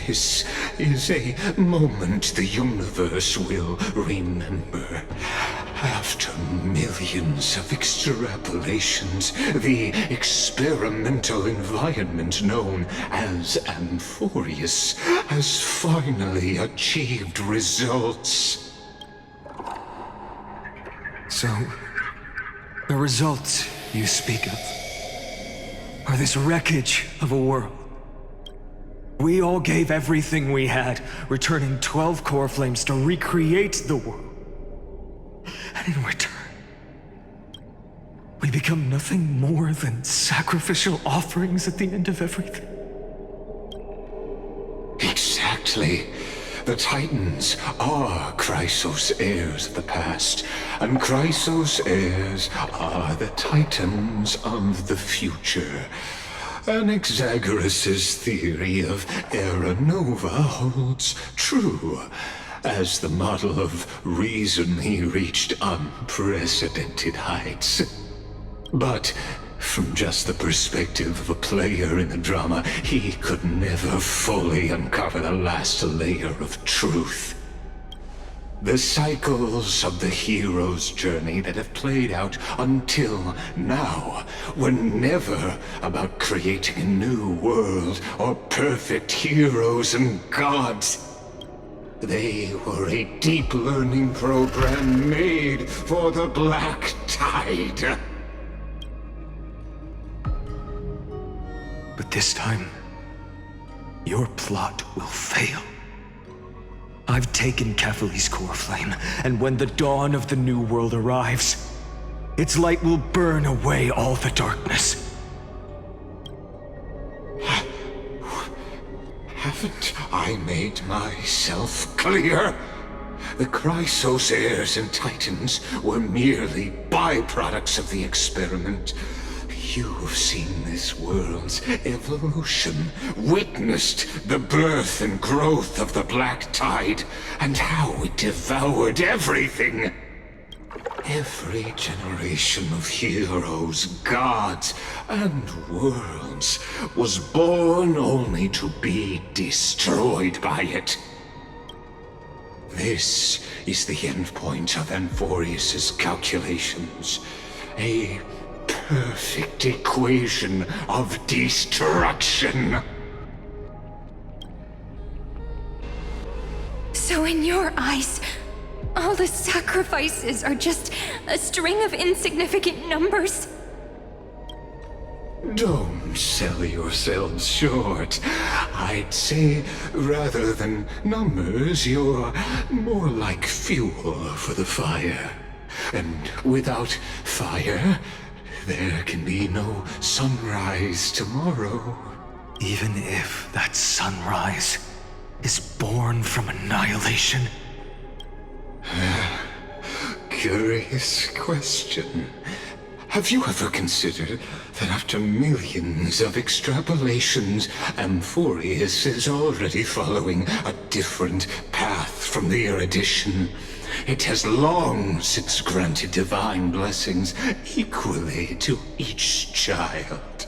This is a moment the universe will remember. After millions of extrapolations, the experimental environment known as Amphorius has finally achieved results. So, the results you speak of are this wreckage of a world. We all gave everything we had, returning 12 core flames to recreate the world. And in return, we become nothing more than sacrificial offerings at the end of everything. Exactly. The Titans are Chrysos heirs of the past, and Chrysos heirs are the Titans of the future. Anaxagoras' theory of Era Nova holds true, as the model of reason he reached unprecedented heights. But from just the perspective of a player in the drama, he could never fully uncover the last layer of truth. The cycles of the hero's journey that have played out until now were never about creating a new world or perfect heroes and gods. They were a deep learning program made for the Black Tide. But this time, your plot will fail. I've taken Kephale's core flame, and when the dawn of the new world arrives, its light will burn away all the darkness. Haven't I made myself clear? The Chrysos heirs and Titans were merely byproducts of the experiment. You've seen this world's evolution, witnessed the birth and growth of the Black Tide, and how it devoured everything. Every generation of heroes, gods, and worlds was born only to be destroyed by it. This is the endpoint of Amphorius' calculations. A perfect equation of destruction. So in your eyes, all the sacrifices are just a string of insignificant numbers? Don't sell yourselves short. I'd say, rather than numbers, you're more like fuel for the fire. And without fire, there can be no sunrise tomorrow. Even if that sunrise is born from annihilation? Curious question. Have you ever considered that after millions of extrapolations, Amphorius is already following a different path from the erudition? It has long since granted divine blessings equally to each child.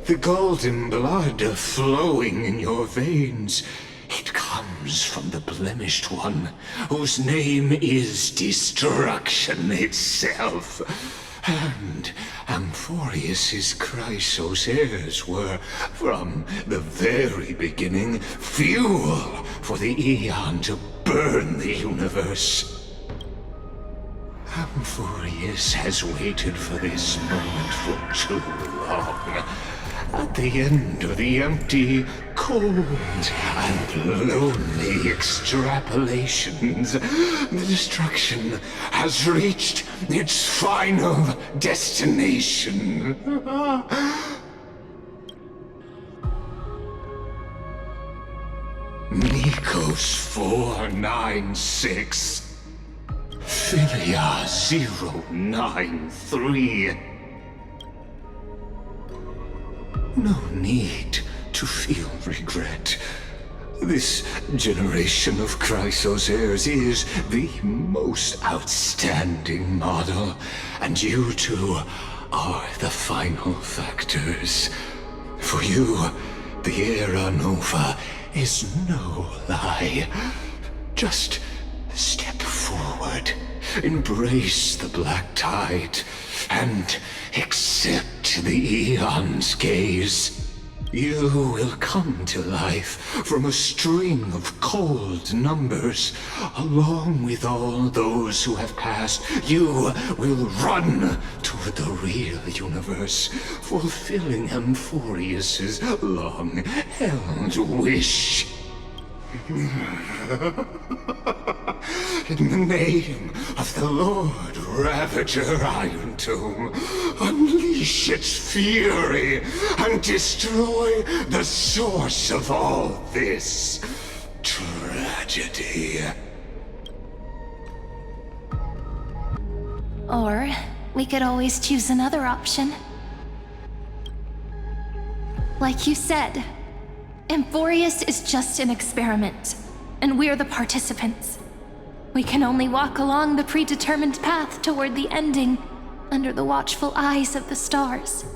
The golden blood flowing in your veins, it comes from the blemished one, whose name is destruction itself. And Amphorius' Chrysos heirs were, from the very beginning, fuel for the Aeon to burn the universe. Amphorius has waited for this moment for too long. At the end of the empty, cold, and lonely extrapolations, the destruction has reached its final destination. Nikos 496, Philia 093. No need to feel regret. This generation of Chrysos heirs is the most outstanding model, and you two are the final factors. For you, The Era Nova is no lie. Just step forward, embrace the black tide, and accept the Eon's gaze. You will come to life from a string of cold numbers. Along with all those who have passed, you will run toward the real universe, fulfilling Amphorius's long-held wish. In the name of the Lord Ravager Iron Tomb, unleash its fury and destroy the source of all this tragedy. Or we could always choose another option. Like you said, Amphorius is just an experiment, and we're the participants. We can only walk along the predetermined path toward the ending, under the watchful eyes of the stars.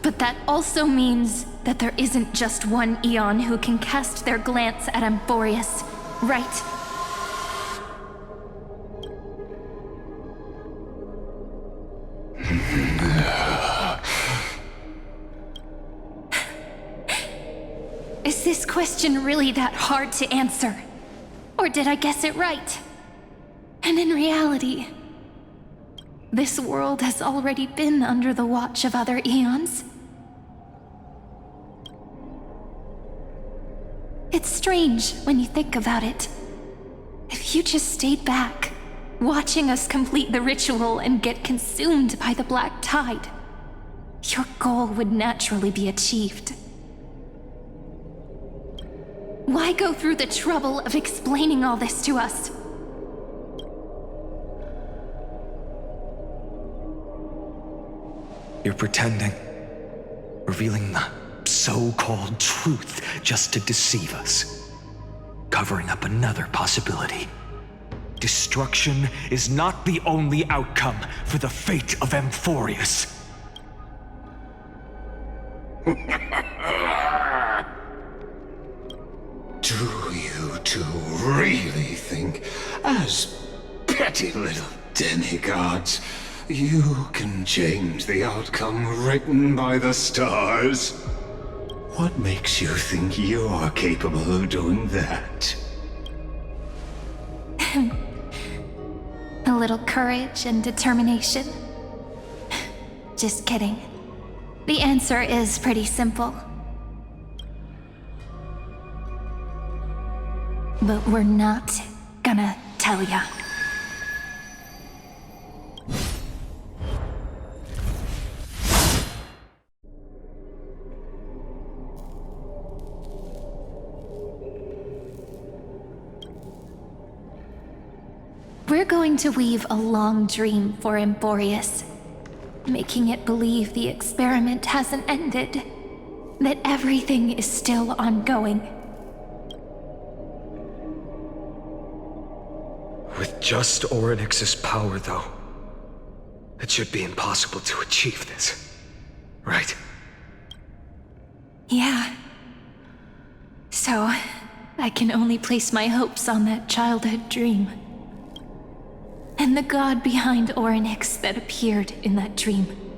But that also means that there isn't just one Eon who can cast their glance at Amphorius, right? Is this question really that hard to answer? Or did I guess it right? And in reality, this world has already been under the watch of other Eons. It's strange when you think about it. If you just stayed back, watching us complete the ritual and get consumed by the black tide, your goal would naturally be achieved. Why go through the trouble of explaining all this to us? You're pretending, revealing the so-called truth just to deceive us, covering up another possibility. Destruction is not the only outcome for the fate of Amphorius. Do you two really think, as petty little demigods, you can change the outcome written by the stars? What makes you think you're capable of doing that? A little courage and determination. Just kidding. The answer is pretty simple. But we're not gonna tell ya. We're going to weave a long dream for Amphorius, making it believe the experiment hasn't ended, that everything is still ongoing. With just Orynyx's power, though, it should be impossible to achieve this, right? Yeah. So, I can only place my hopes on that childhood dream. And the god behind Orynyx that appeared in that dream.